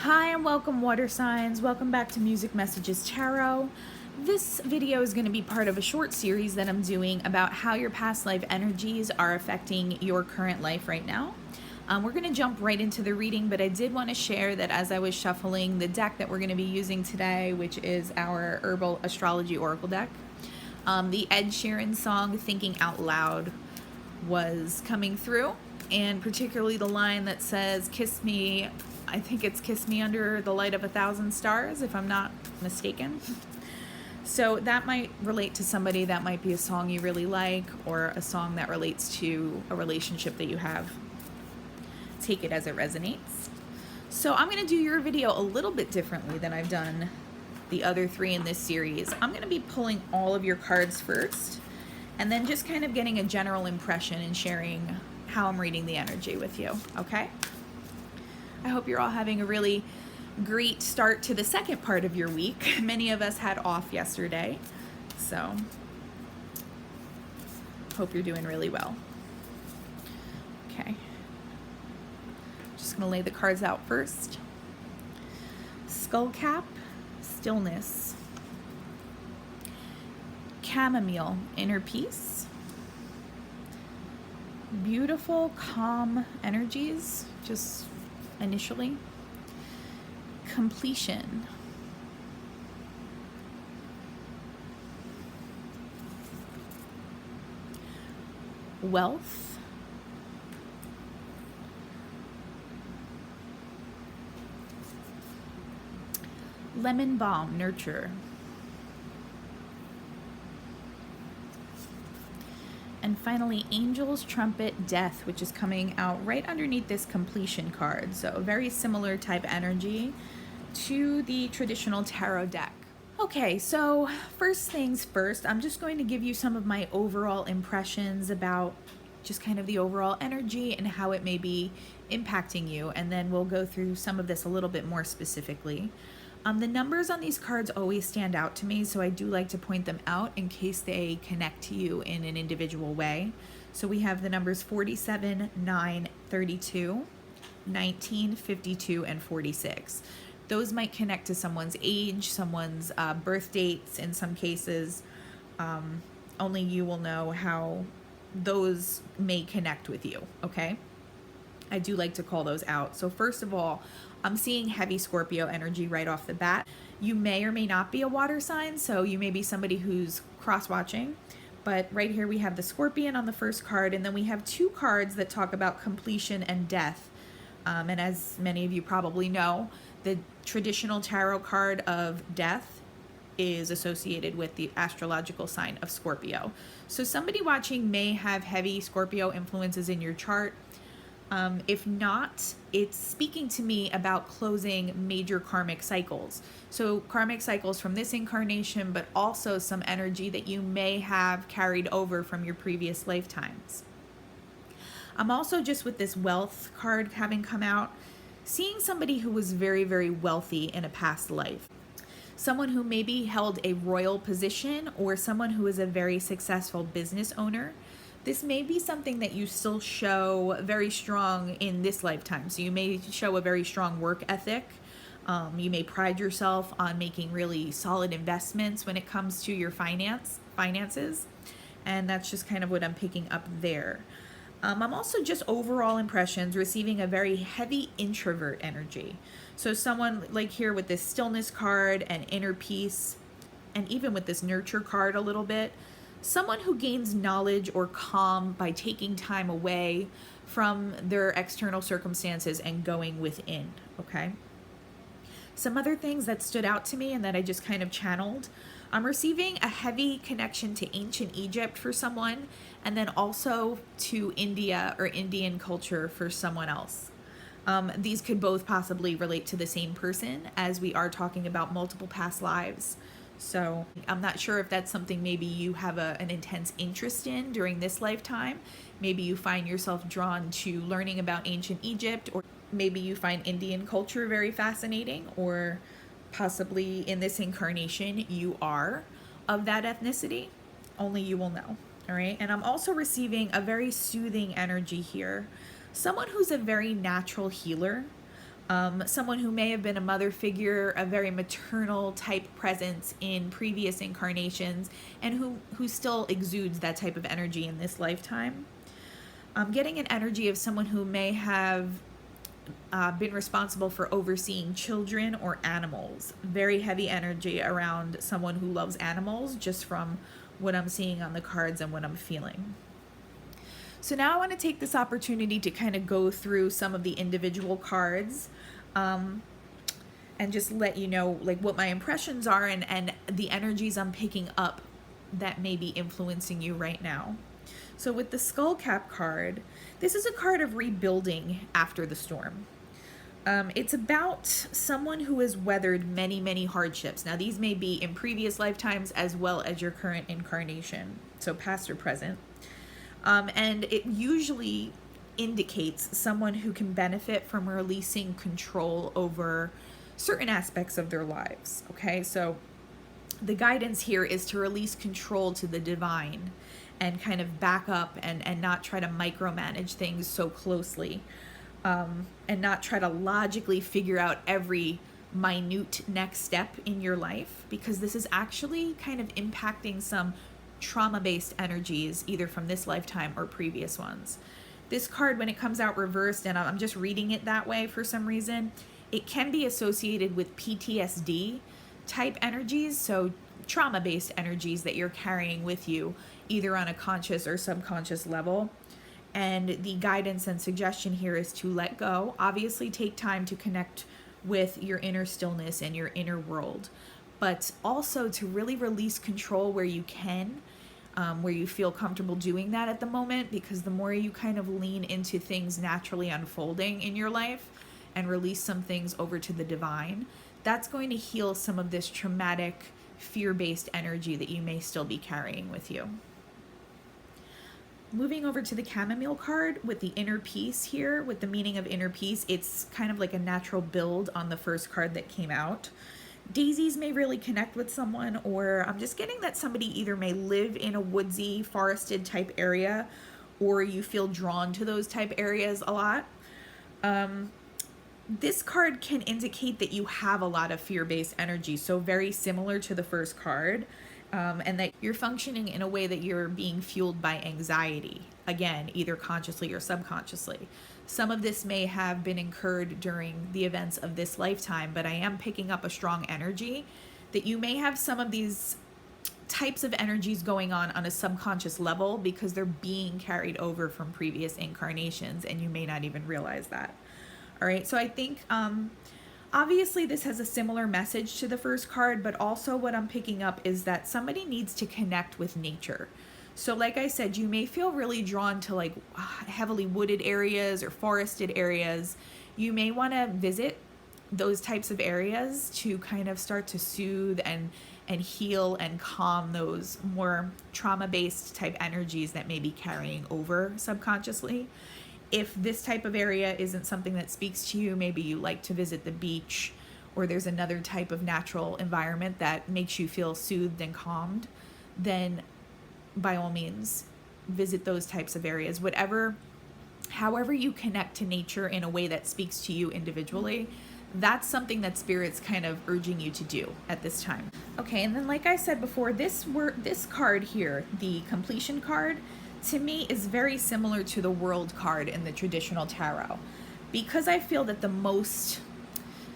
Hi and welcome, water signs. Welcome back to Music Messages Tarot. This video is going to be part of a short series that I'm doing about how your past life energies are affecting your current life right now. We're going to jump right into the reading, but I did want to share that as I was shuffling the deck that we're going to be using today, which is our Herbal Astrology Oracle deck, the Ed Sheeran song Thinking Out Loud was coming through, and particularly the line that says, "Kiss me," I think it's "Kiss me under the light of 1,000 stars," if I'm not mistaken. So that might relate to somebody. That might be a song you really like, or a song that relates to a relationship that you have. Take it as it resonates. So I'm going to do your video a little bit differently than I've done the other three in this series. I'm going to be pulling all of your cards first, and then just kind of getting a general impression and sharing how I'm reading the energy with you, okay? I hope you're all having a really great start to the second part of your week. Many of us had off yesterday, so hope you're doing really well. Okay. Just gonna lay the cards out first. Skullcap, stillness. Chamomile, inner peace. Beautiful, calm energies, just initially. Completion. Wealth. Lemon balm, nurture. And finally, Angel's Trumpet, Death, which is coming out right underneath this completion card. So a very similar type energy to the traditional tarot deck. Okay, so first things first, I'm just going to give you some of my overall impressions about just kind of the overall energy and how it may be impacting you. And then we'll go through some of this a little bit more specifically. The numbers on these cards always stand out to me, so I do like to point them out in case they connect to you in an individual way. So we have the numbers 47, 9, 32, 19, 52, and 46. Those might connect to someone's age, someone's birth dates in some cases. Only you will know how those may connect with you, okay? I do like to call those out. So first of all, I'm seeing heavy Scorpio energy right off the bat. You may or may not be a water sign, so you may be somebody who's cross-watching. But right here we have the Scorpion on the first card, and then we have two cards that talk about completion and death. And as many of you probably know, the traditional tarot card of death is associated with the astrological sign of Scorpio. So somebody watching may have heavy Scorpio influences in your chart. If not, it's speaking to me about closing major karmic cycles. So karmic cycles from this incarnation, but also some energy that you may have carried over from your previous lifetimes. I'm also, just with this wealth card having come out, seeing somebody who was very, very wealthy in a past life. Someone who maybe held a royal position, or someone who is a very successful business owner. This may be something that you still show very strong in this lifetime. So you may show a very strong work ethic. You may pride yourself on making really solid investments when it comes to your finances. And that's just kind of what I'm picking up there. I'm also, just overall impressions, receiving a very heavy introvert energy. So someone like here with this stillness card and inner peace, and even with this nurture card a little bit, someone who gains knowledge or calm by taking time away from their external circumstances and going within, okay? Some other things that stood out to me and that I just kind of channeled. I'm receiving a heavy connection to ancient Egypt for someone, and then also to India or Indian culture for someone else. These could both possibly relate to the same person, as we are talking about multiple past lives. So I'm not sure if that's something maybe you have an intense interest in during this lifetime. Maybe you find yourself drawn to learning about ancient Egypt, or maybe you find Indian culture very fascinating, or possibly in this incarnation you are of that ethnicity. Only you will know. All right. And I'm also receiving a very soothing energy here. Someone who's a very natural healer. Someone who may have been a mother figure, a very maternal type presence in previous incarnations, and who still exudes that type of energy in this lifetime. Getting an energy of someone who may have been responsible for overseeing children or animals. Very heavy energy around someone who loves animals, just from what I'm seeing on the cards and what I'm feeling. So now I want to take this opportunity to kind of go through some of the individual cards, and just let you know like what my impressions are and the energies I'm picking up that may be influencing you right now. So with the Skull Cap card, this is a card of rebuilding after the storm. It's about someone who has weathered many, many hardships. Now, these may be in previous lifetimes as well as your current incarnation, so past or present. And it usually indicates someone who can benefit from releasing control over certain aspects of their lives, okay? So the guidance here is to release control to the divine and kind of back up and not try to micromanage things so closely, and not try to logically figure out every minute next step in your life, because this is actually kind of impacting some trauma-based energies either from this lifetime or previous ones. This card, when it comes out reversed, and I'm just reading it that way for some reason, it can be associated with PTSD type energies, so trauma-based energies that you're carrying with you either on a conscious or subconscious level. And the guidance and suggestion here is to let go. Obviously take time to connect with your inner stillness and your inner world, but also to really release control where you can, where you feel comfortable doing that at the moment, because the more you kind of lean into things naturally unfolding in your life and release some things over to the divine, that's going to heal some of this traumatic, fear-based energy that you may still be carrying with you. Moving over to the chamomile card with the inner peace here, with the meaning of inner peace, it's kind of like a natural build on the first card that came out. Daisies may really connect with someone, or I'm just getting that somebody either may live in a woodsy, forested type area, or you feel drawn to those type areas a lot. This card can indicate that you have a lot of fear-based energy, so very similar to the first card. And that you're functioning in a way that you're being fueled by anxiety, again, either consciously or subconsciously. Some of this may have been incurred during the events of this lifetime, but I am picking up a strong energy that you may have some of these types of energies going on a subconscious level because they're being carried over from previous incarnations, and you may not even realize that. All right, so I think obviously this has a similar message to the first card, but also what I'm picking up is that somebody needs to connect with nature. So like I said, you may feel really drawn to like heavily wooded areas or forested areas. You may want to visit those types of areas to kind of start to soothe and heal and calm those more trauma-based type energies that may be carrying over subconsciously. If this type of area isn't something that speaks to you, maybe you like to visit the beach, or there's another type of natural environment that makes you feel soothed and calmed, then by all means, visit those types of areas. However you connect to nature in a way that speaks to you individually, that's something that Spirit's kind of urging you to do at this time. Okay, and then like I said before, this card here, the completion card, to me is very similar to the World card in the traditional tarot, because I feel that the most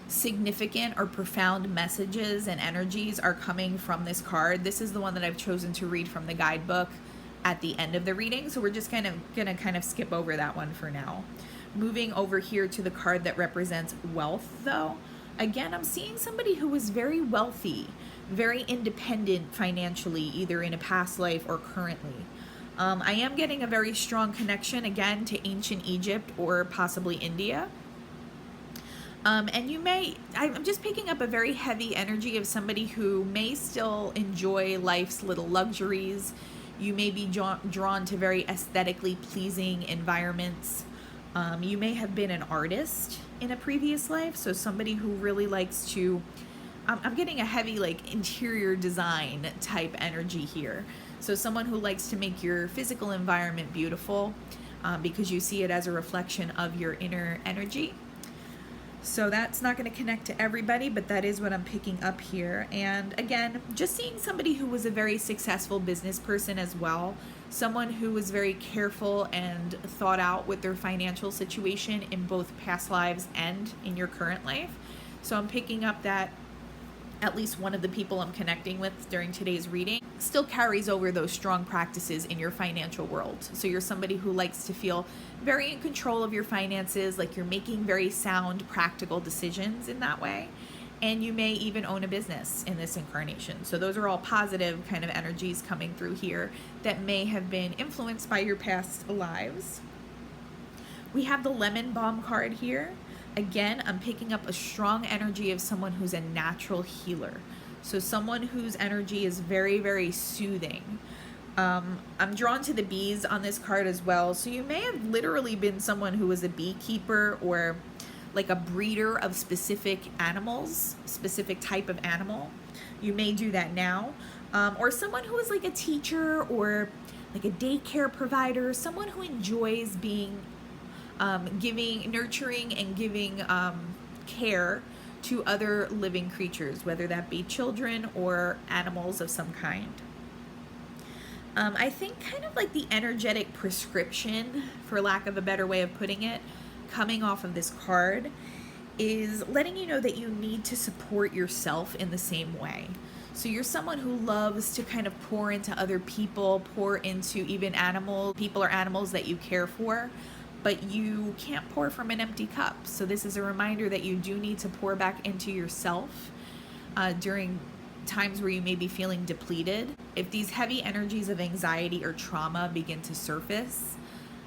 significant or profound messages and energies are coming from this card. This is the one that I've chosen to read from the guidebook at the end of the reading, so we're just gonna kind of skip over that one for now. Moving over here to the card that represents wealth, though, again, I'm seeing somebody who was very wealthy, very independent financially, either in a past life or currently. I am getting a very strong connection, again, to ancient Egypt or possibly India. And I'm just picking up a very heavy energy of somebody who may still enjoy life's little luxuries. You may be drawn to very aesthetically pleasing environments. You may have been an artist in a previous life, so somebody who really likes to, I'm getting a heavy like interior design type energy here. So someone who likes to make your physical environment beautiful, because you see it as a reflection of your inner energy. So that's not going to connect to everybody, but that is what I'm picking up here. And again, just seeing somebody who was a very successful business person as well, someone who was very careful and thought out with their financial situation in both past lives and in your current life. So I'm picking up that at least one of the people I'm connecting with during today's reading still carries over those strong practices in your financial world. So you're somebody who likes to feel very in control of your finances, like you're making very sound, practical decisions in that way. And you may even own a business in this incarnation. So those are all positive kind of energies coming through here that may have been influenced by your past lives. We have the Lemon Balm card here. Again, I'm picking up a strong energy of someone who's a natural healer. So someone whose energy is very, very soothing. I'm drawn to the bees on this card as well. So you may have literally been someone who was a beekeeper or like a breeder of specific animals, specific type of animal. You may do that now. Or someone who is like a teacher or like a daycare provider, someone who enjoys being nurturing and giving care to other living creatures, whether that be children or animals of some kind. I think kind of like the energetic prescription, for lack of a better way of putting it, coming off of this card is letting you know that you need to support yourself in the same way. So you're someone who loves to kind of pour into other people, pour into even people or animals that you care for, but you can't pour from an empty cup. So this is a reminder that you do need to pour back into yourself during times where you may be feeling depleted. If these heavy energies of anxiety or trauma begin to surface,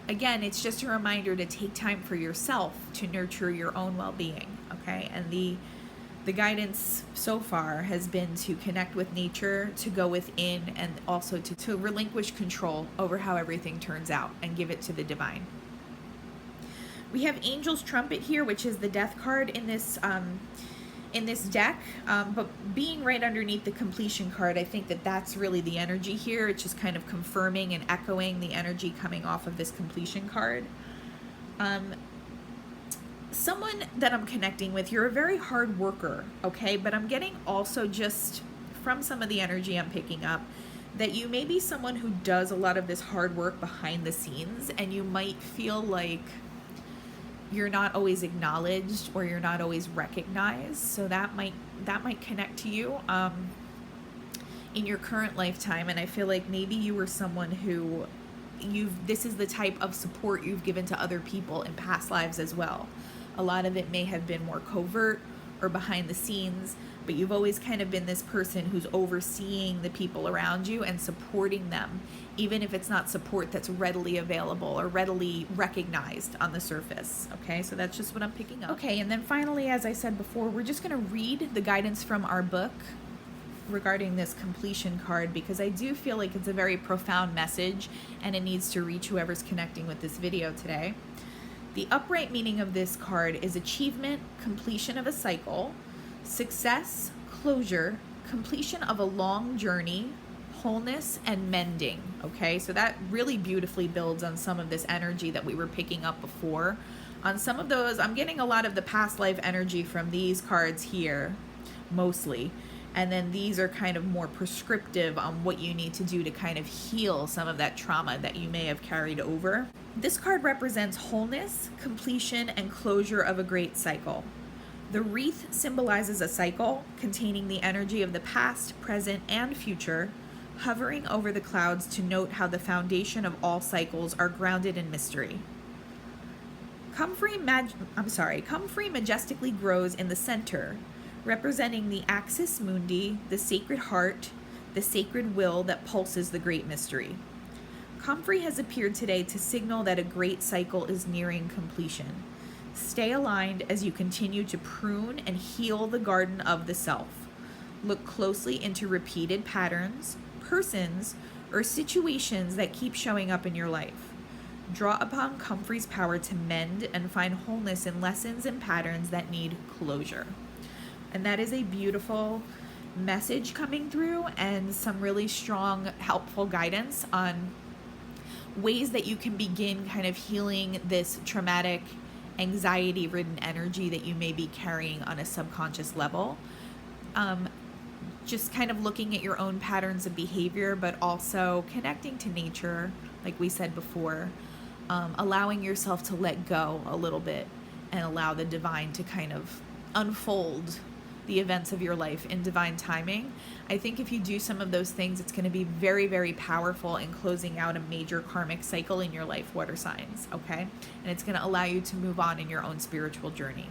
again, it's just a reminder to take time for yourself to nurture your own well-being, okay? And the guidance so far has been to connect with nature, to go within, and also to relinquish control over how everything turns out and give it to the divine. We have Angel's Trumpet here, which is the death card in this deck, but being right underneath the completion card, I think that that's really the energy here. It's just kind of confirming and echoing the energy coming off of this completion card. Someone that I'm connecting with, you're a very hard worker, okay? But I'm getting also just from some of the energy I'm picking up that you may be someone who does a lot of this hard work behind the scenes, and you might feel like you're not always acknowledged or you're not always recognized. So that might connect to you in your current lifetime. And I feel like maybe you were someone who this is the type of support you've given to other people in past lives as well. A lot of it may have been more covert or behind the scenes, but you've always kind of been this person who's overseeing the people around you and supporting them, even if it's not support that's readily available or readily recognized on the surface. Okay, so that's just what I'm picking up. Okay, and then finally, as I said before, we're just going to read the guidance from our book regarding this completion card, because I do feel like it's a very profound message and it needs to reach whoever's connecting with this video today. The upright meaning of this card is achievement, completion of a cycle, success, closure, completion of a long journey, wholeness, and mending. Okay, so that really beautifully builds on some of this energy that we were picking up before. On some of those, I'm getting a lot of the past life energy from these cards here, mostly. And then these are kind of more prescriptive on what you need to do to kind of heal some of that trauma that you may have carried over. This card represents wholeness, completion, and closure of a great cycle. The wreath symbolizes a cycle containing the energy of the past, present, and future, hovering over the clouds to note how the foundation of all cycles are grounded in mystery. Comfrey majestically grows in the center, representing the axis mundi, the sacred heart, the sacred will that pulses the great mystery. Comfrey has appeared today to signal that a great cycle is nearing completion. Stay aligned as you continue to prune and heal the garden of the self. Look closely into repeated patterns, persons, or situations that keep showing up in your life. Draw upon Comfrey's power to mend and find wholeness in lessons and patterns that need closure. And that is a beautiful message coming through, and some really strong, helpful guidance on ways that you can begin kind of healing this traumatic anxiety ridden energy that you may be carrying on a subconscious level. Just kind of looking at your own patterns of behavior, but also connecting to nature, like we said before, allowing yourself to let go a little bit and allow the divine to kind of unfold the events of your life in divine timing. I think if you do some of those things, it's going to be very, very powerful in closing out a major karmic cycle in your life, water signs, okay? And it's going to allow you to move on in your own spiritual journey.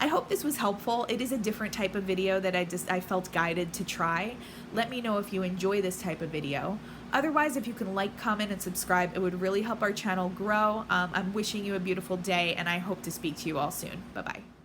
I hope this was helpful. It is a different type of video that I felt guided to try. Let me know if you enjoy this type of video. Otherwise, if you can like, comment, and subscribe, it would really help our channel grow. I'm wishing you a beautiful day, and I hope to speak to you all soon. Bye-bye.